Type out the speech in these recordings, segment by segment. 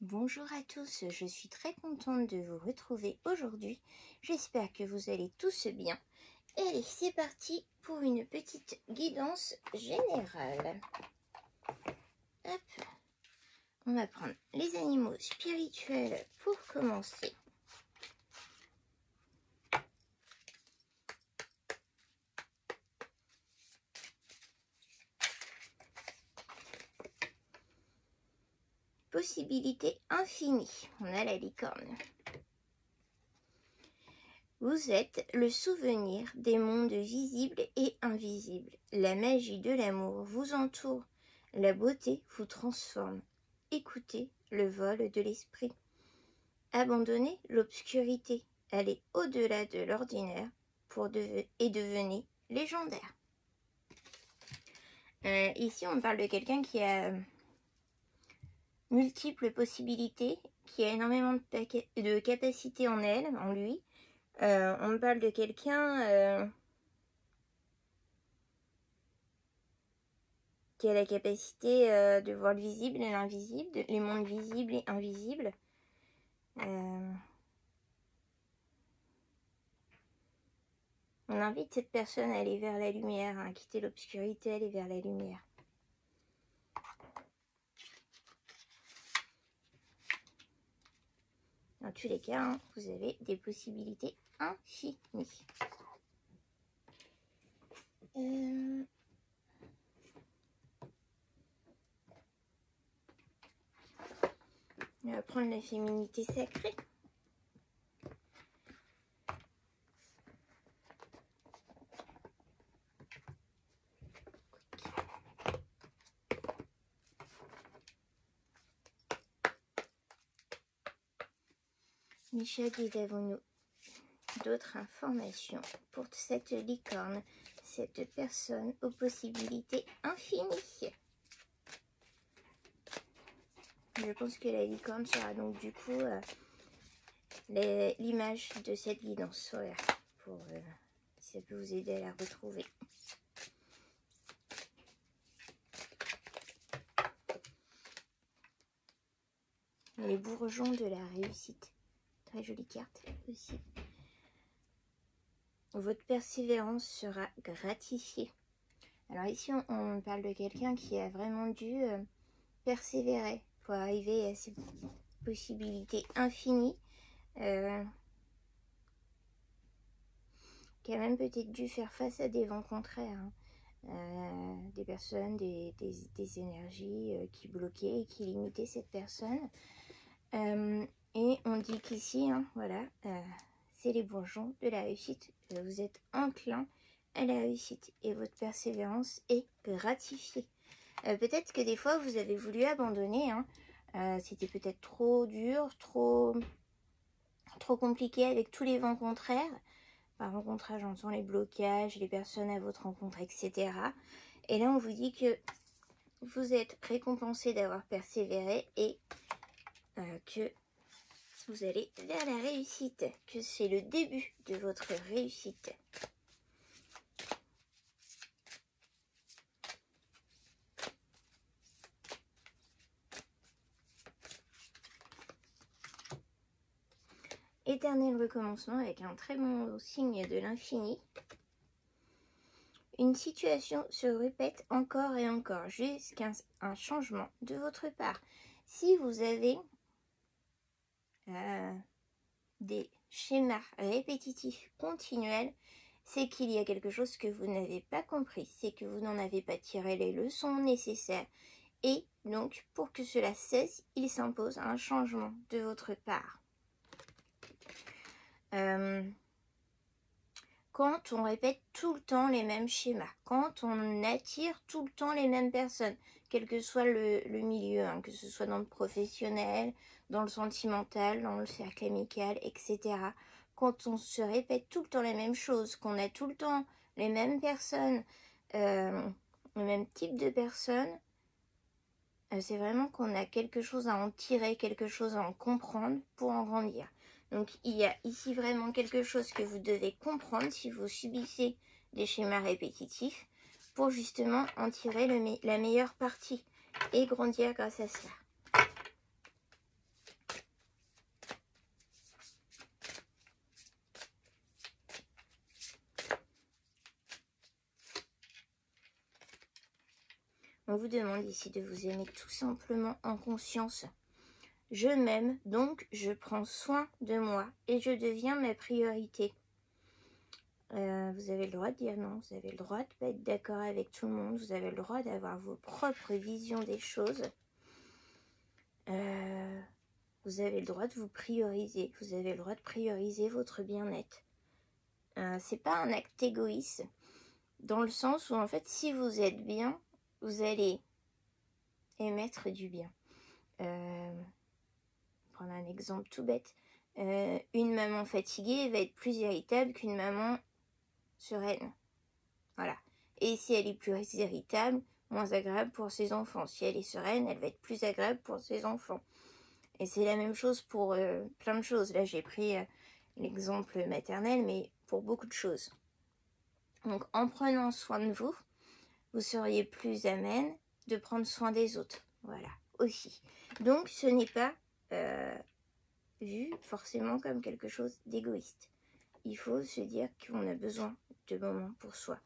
Bonjour à tous, je suis très contente de vous retrouver aujourd'hui. J'espère que vous allez tous bien. Et allez, c'est parti pour une petite guidance générale. Hop. On va prendre les animaux spirituels pour commencer. Possibilité infinie. On a la licorne. Vous êtes le souvenir des mondes visibles et invisibles. La magie de l'amour vous entoure. La beauté vous transforme. Écoutez le vol de l'esprit. Abandonnez l'obscurité. Allez au-delà de l'ordinaire et devenez légendaire. Ici, on parle de quelqu'un qui a multiples possibilités, qui a énormément de capacités en elle, en lui. On parle de quelqu'un qui a la capacité de voir le visible et l'invisible, les mondes visibles et invisibles. On invite cette personne à aller vers la lumière, à quitter l'obscurité, aller vers la lumière. Dans tous les cas, vous avez des possibilités infinies. On va prendre la féminité sacrée. Michel, avons-nous d'autres informations pour cette licorne, cette personne aux possibilités infinies? Je pense que la licorne sera donc du coup l'image de cette guidance. Voilà, pour si ça peut vous aider à la retrouver. Les bourgeons de la réussite. Très jolie carte aussi. Votre persévérance sera gratifiée. Alors ici, on parle de quelqu'un qui a vraiment dû persévérer pour arriver à ces possibilités infinies. Qui a même peut-être dû faire face à des vents contraires. Des personnes, des énergies qui bloquaient et qui limitaient cette personne. Et on dit qu'ici, voilà, c'est les bourgeons de la réussite. Vous êtes enclin à la réussite et votre persévérance est gratifiée. Peut-être que des fois, vous avez voulu abandonner. C'était peut-être trop dur, trop compliqué avec tous les vents contraires. Par rencontrage, j'entends les blocages, les personnes à votre rencontre, etc. Et là, on vous dit que vous êtes récompensé d'avoir persévéré et que vous allez vers la réussite, que c'est le début de votre réussite. Éternel recommencement avec un très bon signe de l'infini. Une situation se répète encore et encore jusqu'à un changement de votre part. Si vous avez des schémas répétitifs continuels, c'est qu'il y a quelque chose que vous n'avez pas compris, c'est que vous n'en avez pas tiré les leçons nécessaires. Et donc, pour que cela cesse, il s'impose un changement de votre part. Quand on répète tout le temps les mêmes schémas, quand on attire tout le temps les mêmes personnes, quel que soit le milieu, que ce soit dans le professionnel, dans le sentimental, dans le cercle amical, etc. Quand on se répète tout le temps les mêmes choses, qu'on a tout le temps les mêmes personnes, le même type de personnes, c'est vraiment qu'on a quelque chose à en tirer, quelque chose à en comprendre pour en grandir. Donc il y a ici vraiment quelque chose que vous devez comprendre si vous subissez des schémas répétitifs pour justement en tirer la meilleure partie et grandir grâce à cela. on vous demande ici de vous aimer tout simplement en conscience. Je m'aime, donc je prends soin de moi et je deviens ma priorité. Vous avez le droit de dire non, vous avez le droit de ne pas être d'accord avec tout le monde, vous avez le droit d'avoir vos propres visions des choses. Vous avez le droit de vous prioriser, vous avez le droit de prioriser votre bien-être. C'est pas un acte égoïste, dans le sens où en fait si vous êtes bien, vous allez émettre du bien. Prendre un exemple tout bête. Une maman fatiguée va être plus irritable qu'une maman sereine. Voilà. Et si elle est plus irritable, moins agréable pour ses enfants. Si elle est sereine, elle va être plus agréable pour ses enfants. Et c'est la même chose pour plein de choses. Là, j'ai pris l'exemple maternel, mais pour beaucoup de choses. Donc, en prenant soin de vous, vous seriez plus amène de prendre soin des autres. Voilà, aussi. Donc, ce n'est pas vu forcément comme quelque chose d'égoïste. Il faut se dire qu'on a besoin de moments pour soi.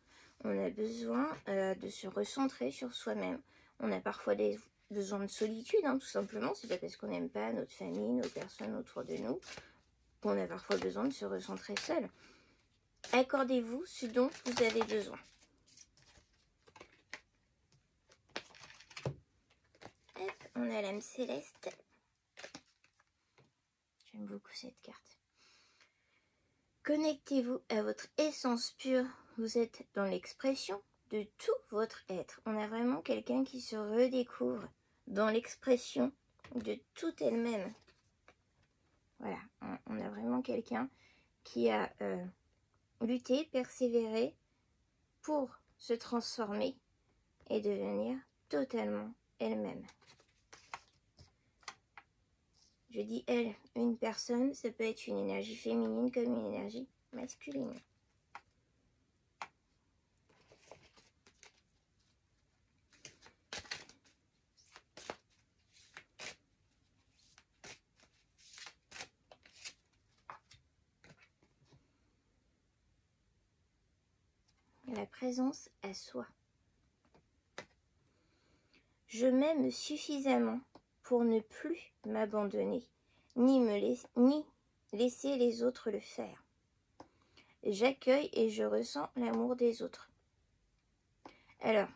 On a besoin de se recentrer sur soi-même. On a parfois des besoins de solitude, hein, tout simplement. C'est pas parce qu'on n'aime pas notre famille, nos personnes autour de nous, qu'on a parfois besoin de se recentrer seul. Accordez-vous ce dont vous avez besoin. Hop, on a l'âme céleste. J'aime beaucoup cette carte. Connectez-vous à votre essence pure. Vous êtes dans l'expression de tout votre être. On a vraiment quelqu'un qui se redécouvre dans l'expression de tout elle-même. Voilà, on a vraiment quelqu'un qui a lutté, persévéré pour se transformer et devenir totalement elle-même. Je dis elle, une personne, ça peut être une énergie féminine comme une énergie masculine. La présence à soi. Je m'aime suffisamment pour ne plus m'abandonner, ni laisser les autres le faire. J'accueille et je ressens l'amour des autres. Alors,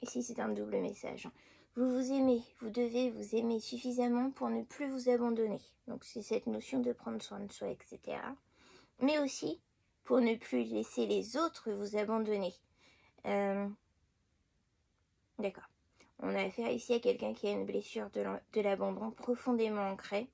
ici c'est un double message. Vous vous aimez, vous devez vous aimer suffisamment pour ne plus vous abandonner. Donc c'est cette notion de prendre soin de soi, etc. Mais aussi pour ne plus laisser les autres vous abandonner. D'accord. On a affaire ici à quelqu'un qui a une blessure de l'abandon profondément ancrée,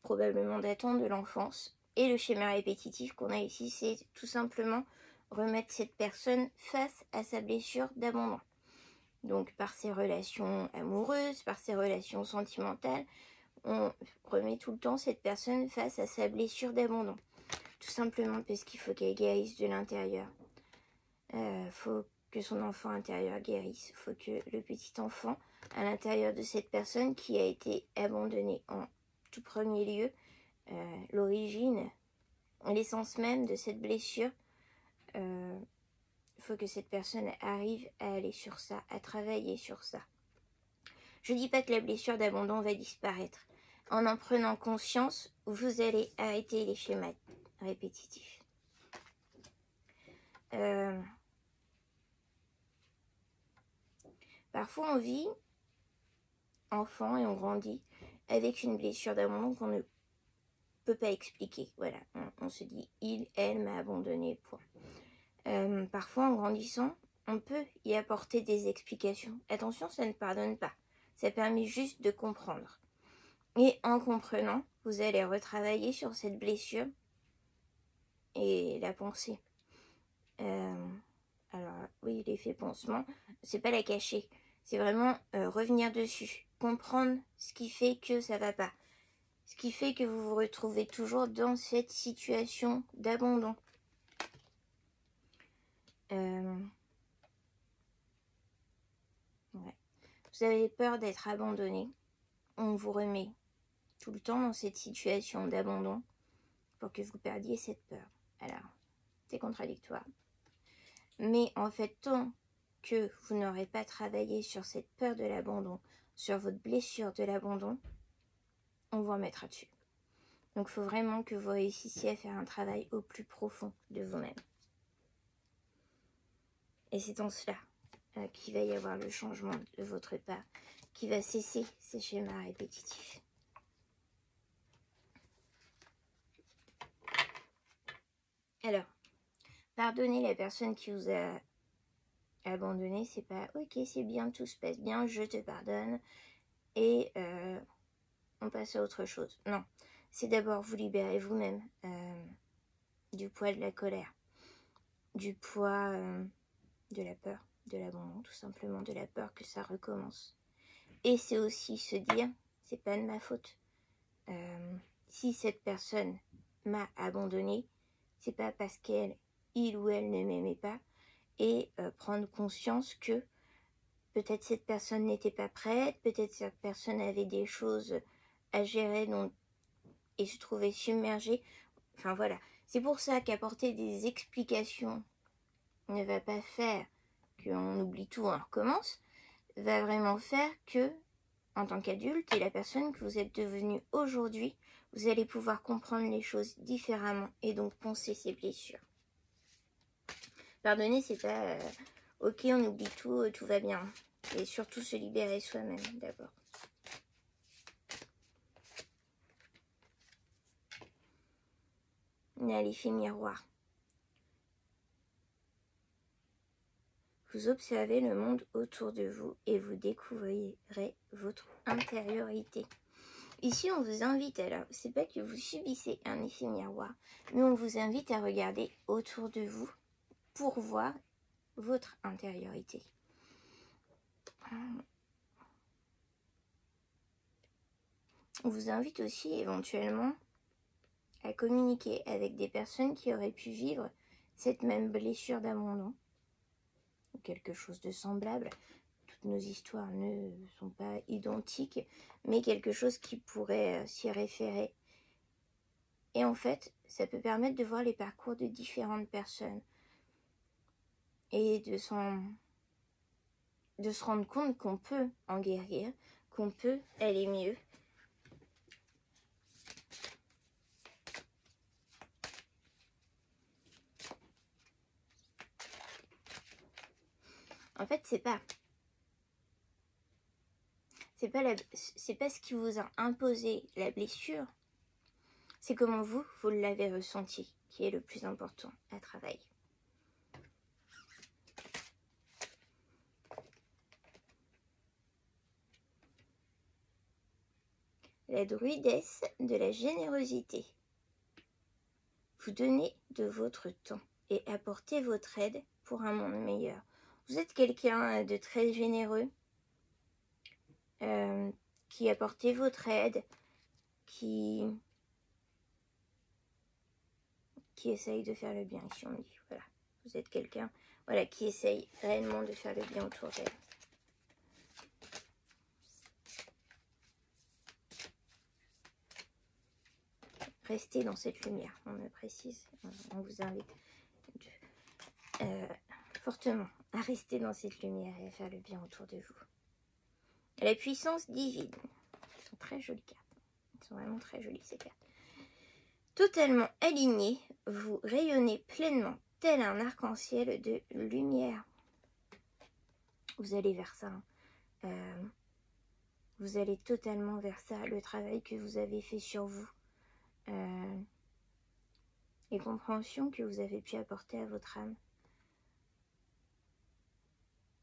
probablement datant de l'enfance. Et le schéma répétitif qu'on a ici, c'est tout simplement remettre cette personne face à sa blessure d'abandon. Donc par ses relations amoureuses, par ses relations sentimentales, on remet tout le temps cette personne face à sa blessure d'abandon. Tout simplement parce qu'il faut qu'elle guérisse de l'intérieur. Faut que son enfant intérieur guérisse. Il faut que le petit enfant à l'intérieur de cette personne qui a été abandonnée en tout premier lieu, l'origine, l'essence même de cette blessure, il faut que cette personne arrive à aller sur ça, à travailler sur ça. Je ne dis pas que la blessure d'abandon va disparaître. En prenant conscience, vous allez arrêter les schémas répétitifs. Parfois on vit enfant et on grandit avec une blessure d'abandon qu'on ne peut pas expliquer. Voilà, on se dit il, elle m'a abandonné, point. Parfois en grandissant, on peut y apporter des explications. Attention, ça ne pardonne pas. Ça permet juste de comprendre. Et en comprenant, vous allez retravailler sur cette blessure et la penser. Alors oui, l'effet pansement, c'est pas la cacher. C'est vraiment revenir dessus. Comprendre ce qui fait que ça va pas. Ce qui fait que vous vous retrouvez toujours dans cette situation d'abandon. Ouais. Vous avez peur d'être abandonné. On vous remet tout le temps dans cette situation d'abandon pour que vous perdiez cette peur. Alors, c'est contradictoire. Mais en fait, tant que vous n'aurez pas travaillé sur cette peur de l'abandon, sur votre blessure de l'abandon, on vous remettra dessus. Donc il faut vraiment que vous réussissiez à faire un travail au plus profond de vous-même. Et c'est dans cela qu'il va y avoir le changement de votre part, qui va cesser ces schémas répétitifs. Alors, pardonner la personne qui vous a abandonné, c'est pas ok, c'est bien, tout se passe bien, je te pardonne et on passe à autre chose. Non, c'est d'abord vous libérer vous-même du poids de la colère, du poids de la peur, de l'abandon, tout simplement de la peur que ça recommence. Et c'est aussi se dire, c'est pas de ma faute. Si cette personne m'a abandonné, c'est pas parce il ou elle ne m'aimait pas, et prendre conscience que peut-être cette personne n'était pas prête, peut-être cette personne avait des choses à gérer et se trouvait submergée. Enfin voilà, c'est pour ça qu'apporter des explications ne va pas faire qu'on oublie tout, on recommence, va vraiment faire que, en tant qu'adulte et la personne que vous êtes devenue aujourd'hui, vous allez pouvoir comprendre les choses différemment et donc penser ces blessures. Pardonner, c'est pas ok, on oublie tout, tout va bien. Et surtout se libérer soi-même d'abord. L'effet miroir. Vous observez le monde autour de vous et vous découvrirez votre intériorité. Ici, on vous invite, alors, c'est pas que vous subissez un effet miroir, mais on vous invite à regarder autour de vous pour voir votre intériorité. On vous invite aussi éventuellement à communiquer avec des personnes qui auraient pu vivre cette même blessure d'abandon, ou quelque chose de semblable. Toutes nos histoires ne sont pas identiques, mais quelque chose qui pourrait s'y référer. Et en fait, ça peut permettre de voir les parcours de différentes personnes et de se rendre compte qu'on peut en guérir, qu'on peut aller mieux. En fait, c'est pas ce qui vous a imposé la blessure, c'est comment vous l'avez ressenti qui est le plus important à travailler. La druidesse de la générosité. Vous donnez de votre temps et apportez votre aide pour un monde meilleur. Vous êtes quelqu'un de très généreux, qui apportez votre aide, qui essaye de faire le bien, ici on dit. Voilà. Vous êtes quelqu'un qui essaye réellement de faire le bien autour d'elle. Restez dans cette lumière, on me précise, on vous invite fortement à rester dans cette lumière et à faire le bien autour de vous. La puissance divine. Elles sont très jolies cartes. Elles sont vraiment très jolies ces cartes. Totalement alignées, vous rayonnez pleinement, tel un arc-en-ciel de lumière. Vous allez vers ça. Vous allez totalement vers ça. Le travail que vous avez fait sur vous. Les compréhensions que vous avez pu apporter à votre âme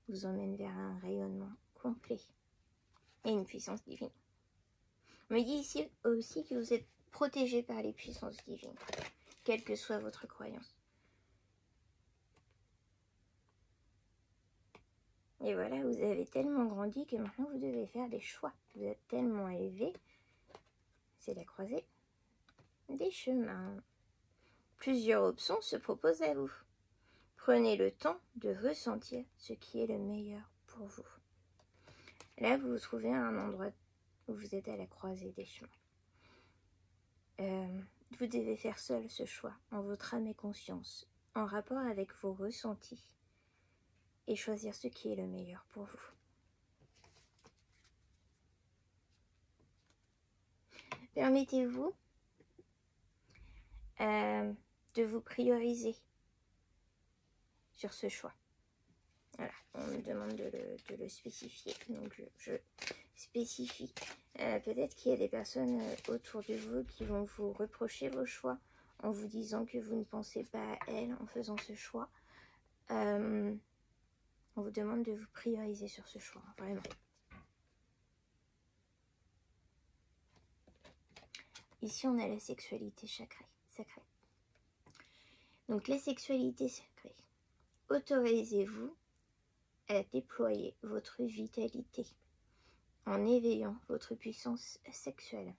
vous emmène vers un rayonnement complet et une puissance divine. On me dit ici aussi que vous êtes protégé par les puissances divines, quelle que soit votre croyance. Et voilà, vous avez tellement grandi que maintenant vous devez faire des choix. Vous êtes tellement élevé, c'est la croisée des chemins. Plusieurs options se proposent à vous. Prenez le temps de ressentir ce qui est le meilleur pour vous. Là, vous vous trouvez à un endroit où vous êtes à la croisée des chemins. Vous devez faire seul ce choix, en votre âme et conscience, en rapport avec vos ressentis. et choisir ce qui est le meilleur pour vous. Permettez-vous de vous prioriser sur ce choix. Voilà, on me demande de le spécifier, donc je spécifie. Peut-être qu'il y a des personnes autour de vous qui vont vous reprocher vos choix en vous disant que vous ne pensez pas à elles en faisant ce choix. On vous demande de vous prioriser sur ce choix, vraiment. Ici, on a la sexualité sacrée. Donc, la sexualité sacrée. Autorisez-vous à déployer votre vitalité en éveillant votre puissance sexuelle.